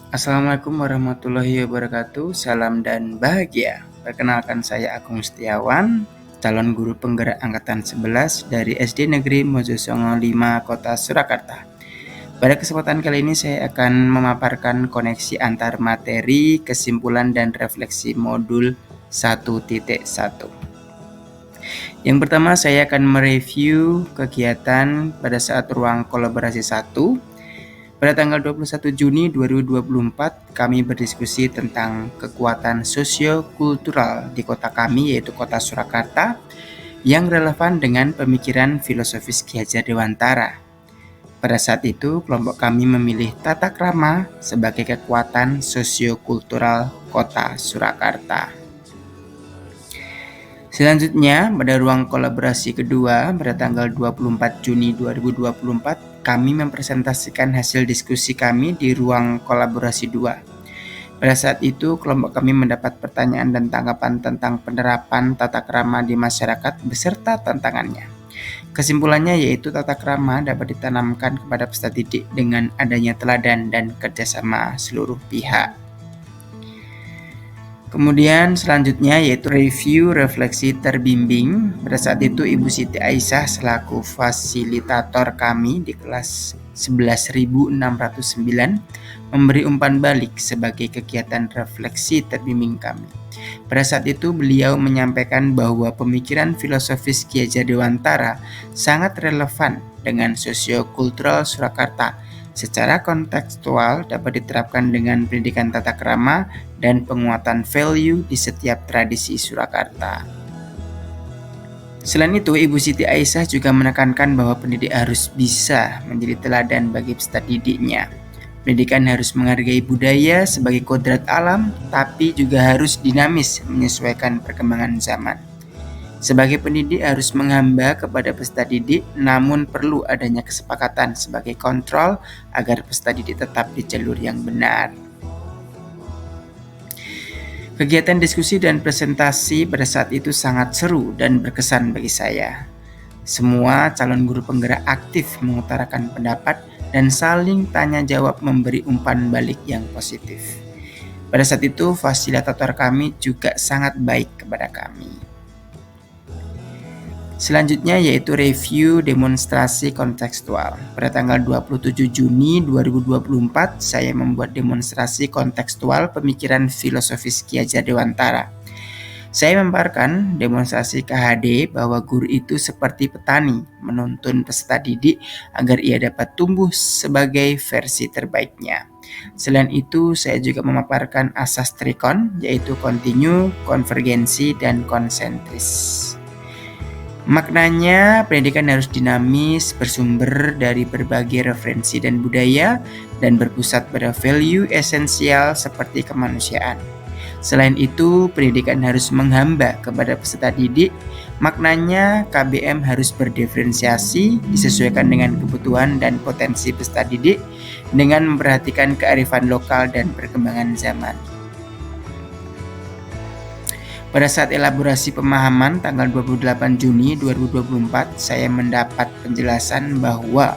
Assalamualaikum warahmatullahi wabarakatuh. Salam dan bahagia. Perkenalkan, saya Agung Setiawan, calon guru penggerak angkatan 11 dari SD Negeri Mojosongo 5 Kota Surakarta. Pada kesempatan kali ini saya akan memaparkan koneksi antar materi, kesimpulan dan refleksi modul 1.1. Yang pertama, saya akan mereview kegiatan pada saat ruang kolaborasi 1. Pada tanggal 21 Juni 2024, kami berdiskusi tentang kekuatan sosio-kultural di kota kami, yaitu Kota Surakarta, yang relevan dengan pemikiran filosofis Ki Hajar Dewantara. Pada saat itu, kelompok kami memilih tata krama sebagai kekuatan sosio-kultural Kota Surakarta. Selanjutnya, pada ruang kolaborasi kedua, pada tanggal 24 Juni 2024, kami mempresentasikan hasil diskusi kami di ruang kolaborasi 2. Pada saat itu, kelompok kami mendapat pertanyaan dan tanggapan tentang penerapan tata krama di masyarakat beserta tantangannya. Kesimpulannya yaitu tata krama dapat ditanamkan kepada peserta didik dengan adanya teladan dan kerjasama seluruh pihak. Kemudian selanjutnya yaitu review refleksi terbimbing. Pada saat itu Ibu Siti Aisyah selaku fasilitator kami di kelas 11.609 memberi umpan balik sebagai kegiatan refleksi terbimbing kami. Pada saat itu beliau menyampaikan bahwa pemikiran filosofis Ki Hajar Dewantara sangat relevan dengan sosiokultural Surakarta. Secara kontekstual dapat diterapkan dengan pendidikan tata krama dan penguatan value di setiap tradisi Surakarta. Selain itu, Ibu Siti Aisyah juga menekankan bahwa pendidik harus bisa menjadi teladan bagi peserta didiknya. Pendidikan harus menghargai budaya sebagai kodrat alam, tapi juga harus dinamis menyesuaikan perkembangan zaman. Sebagai pendidik harus menghamba kepada peserta didik, namun perlu adanya kesepakatan sebagai kontrol agar peserta didik tetap di jalur yang benar. Kegiatan diskusi dan presentasi pada saat itu sangat seru dan berkesan bagi saya. Semua calon guru penggerak aktif mengutarakan pendapat dan saling tanya jawab memberi umpan balik yang positif. Pada saat itu, fasilitator kami juga sangat baik kepada kami. Selanjutnya yaitu review demonstrasi kontekstual. Pada tanggal 27 Juni 2024, saya membuat demonstrasi kontekstual pemikiran filosofis Ki Hajar Dewantara. Saya memaparkan demonstrasi KHD bahwa guru itu seperti petani, menuntun peserta didik agar ia dapat tumbuh sebagai versi terbaiknya. Selain itu, saya juga memaparkan asas trikon, yaitu kontinu, konvergensi, dan konsentris. Maknanya, pendidikan harus dinamis, bersumber dari berbagai referensi dan budaya, dan berpusat pada value esensial seperti kemanusiaan. Selain itu, pendidikan harus menghamba kepada peserta didik. Maknanya, KBM harus berdiferensiasi, disesuaikan dengan kebutuhan dan potensi peserta didik, dengan memperhatikan kearifan lokal dan perkembangan zaman. Pada saat elaborasi pemahaman tanggal 28 Juni 2024, saya mendapat penjelasan bahwa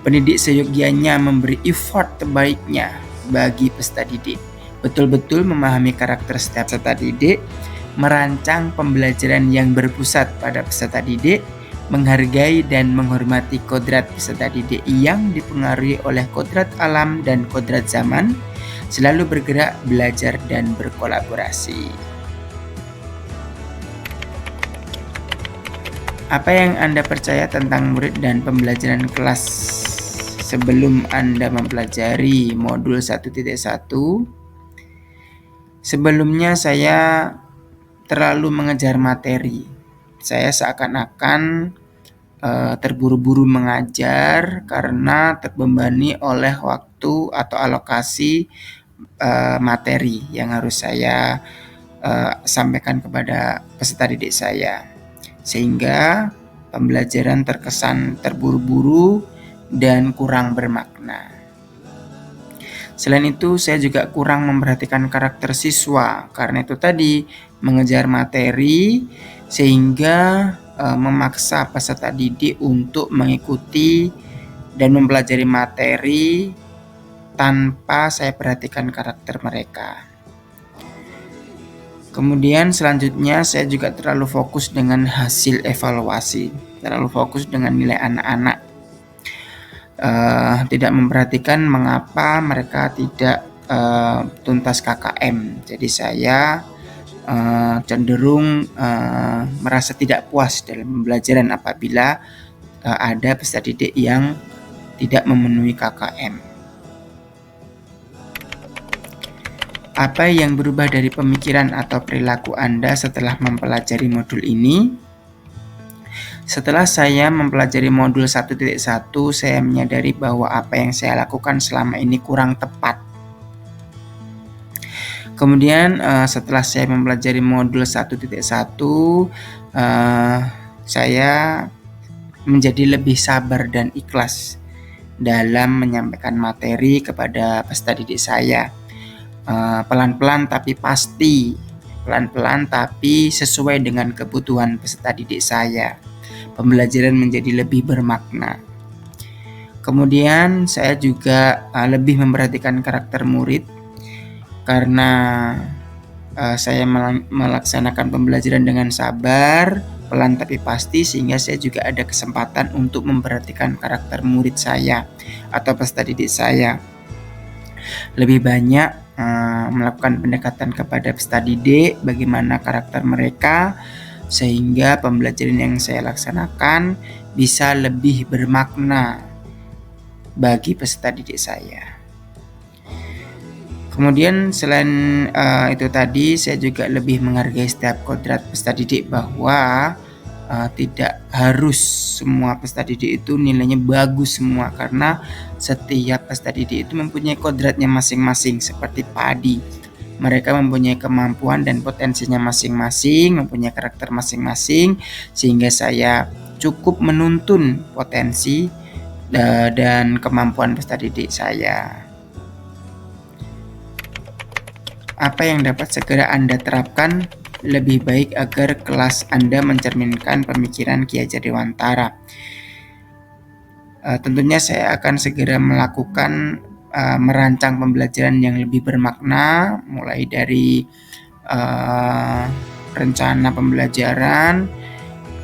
pendidik seyogianya memberi effort terbaiknya bagi peserta didik. Betul-betul memahami karakter setiap peserta didik, merancang pembelajaran yang berpusat pada peserta didik, menghargai dan menghormati kodrat peserta didik yang dipengaruhi oleh kodrat alam dan kodrat zaman, selalu bergerak, belajar, dan berkolaborasi. Apa yang Anda percaya tentang murid dan pembelajaran kelas sebelum Anda mempelajari modul 1.1? Sebelumnya saya terlalu mengejar materi. Saya seakan-akan terburu-buru mengajar karena terbebani oleh waktu atau alokasi materi yang harus saya sampaikan kepada peserta didik saya. Sehingga pembelajaran terkesan terburu-buru dan kurang bermakna. Selain itu, saya juga kurang memperhatikan karakter siswa, karena itu tadi mengejar materi sehingga memaksa peserta didik untuk mengikuti dan mempelajari materi tanpa saya perhatikan karakter mereka. Kemudian selanjutnya saya juga terlalu fokus dengan hasil evaluasi, terlalu fokus dengan nilai anak-anak, tidak memperhatikan mengapa mereka tidak tuntas KKM. Jadi saya cenderung merasa tidak puas dalam pembelajaran apabila ada peserta didik yang tidak memenuhi KKM. Apa yang berubah dari pemikiran atau perilaku Anda setelah mempelajari modul ini? Setelah saya mempelajari modul 1.1, saya menyadari bahwa apa yang saya lakukan selama ini kurang tepat. Kemudian setelah saya mempelajari modul 1.1, saya menjadi lebih sabar dan ikhlas dalam menyampaikan materi kepada peserta didik saya. Pelan-pelan tapi pasti, pelan-pelan tapi sesuai dengan kebutuhan peserta didik saya. Pembelajaran menjadi lebih bermakna. Kemudian saya juga lebih memperhatikan karakter murid karena saya melaksanakan pembelajaran dengan sabar, pelan tapi pasti, sehingga saya juga ada kesempatan untuk memperhatikan karakter murid saya atau peserta didik saya. Lebih banyak melakukan pendekatan kepada peserta didik, bagaimana karakter mereka, sehingga pembelajaran yang saya laksanakan bisa lebih bermakna bagi peserta didik saya. Kemudian selain itu tadi, saya juga lebih menghargai setiap kodrat peserta didik, bahwa tidak harus semua peserta didik itu nilainya bagus semua, karena setiap peserta didik itu mempunyai kodratnya masing-masing seperti padi. Mereka mempunyai kemampuan dan potensinya masing-masing, mempunyai karakter masing-masing, sehingga saya cukup menuntun potensi dan kemampuan peserta didik saya. Apa yang dapat segera Anda terapkan lebih baik agar kelas Anda mencerminkan pemikiran Ki Hajar Dewantara? Tentunya saya akan segera melakukan merancang pembelajaran yang lebih bermakna, mulai dari rencana pembelajaran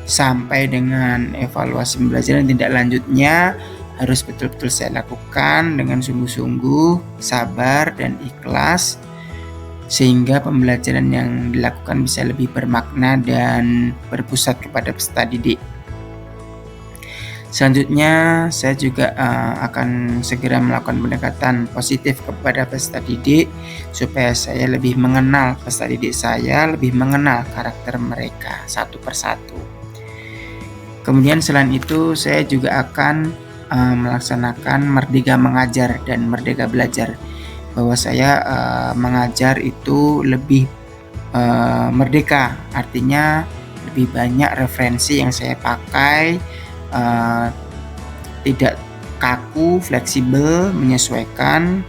sampai dengan evaluasi pembelajaran tindak lanjutnya harus betul-betul saya lakukan dengan sungguh-sungguh, sabar dan ikhlas, sehingga pembelajaran yang dilakukan bisa lebih bermakna dan berpusat kepada peserta didik. Selanjutnya, saya juga akan segera melakukan pendekatan positif kepada peserta didik supaya saya lebih mengenal peserta didik saya, lebih mengenal karakter mereka satu persatu. Kemudian selain itu, saya juga akan melaksanakan Merdeka Mengajar dan Merdeka Belajar, bahwa saya mengajar itu lebih merdeka, artinya lebih banyak referensi yang saya pakai, tidak kaku, fleksibel, menyesuaikan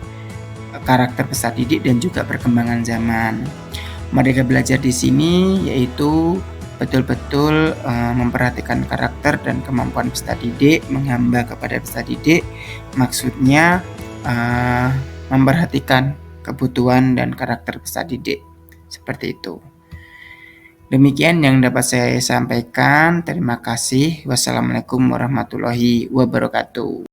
karakter peserta didik dan juga perkembangan zaman. Merdeka Belajar di sini yaitu betul-betul memperhatikan karakter dan kemampuan peserta didik, menghamba kepada peserta didik, maksudnya memperhatikan kebutuhan dan karakter peserta didik, seperti itu. Demikian yang dapat saya sampaikan. Terima kasih. Wassalamualaikum warahmatullahi wabarakatuh.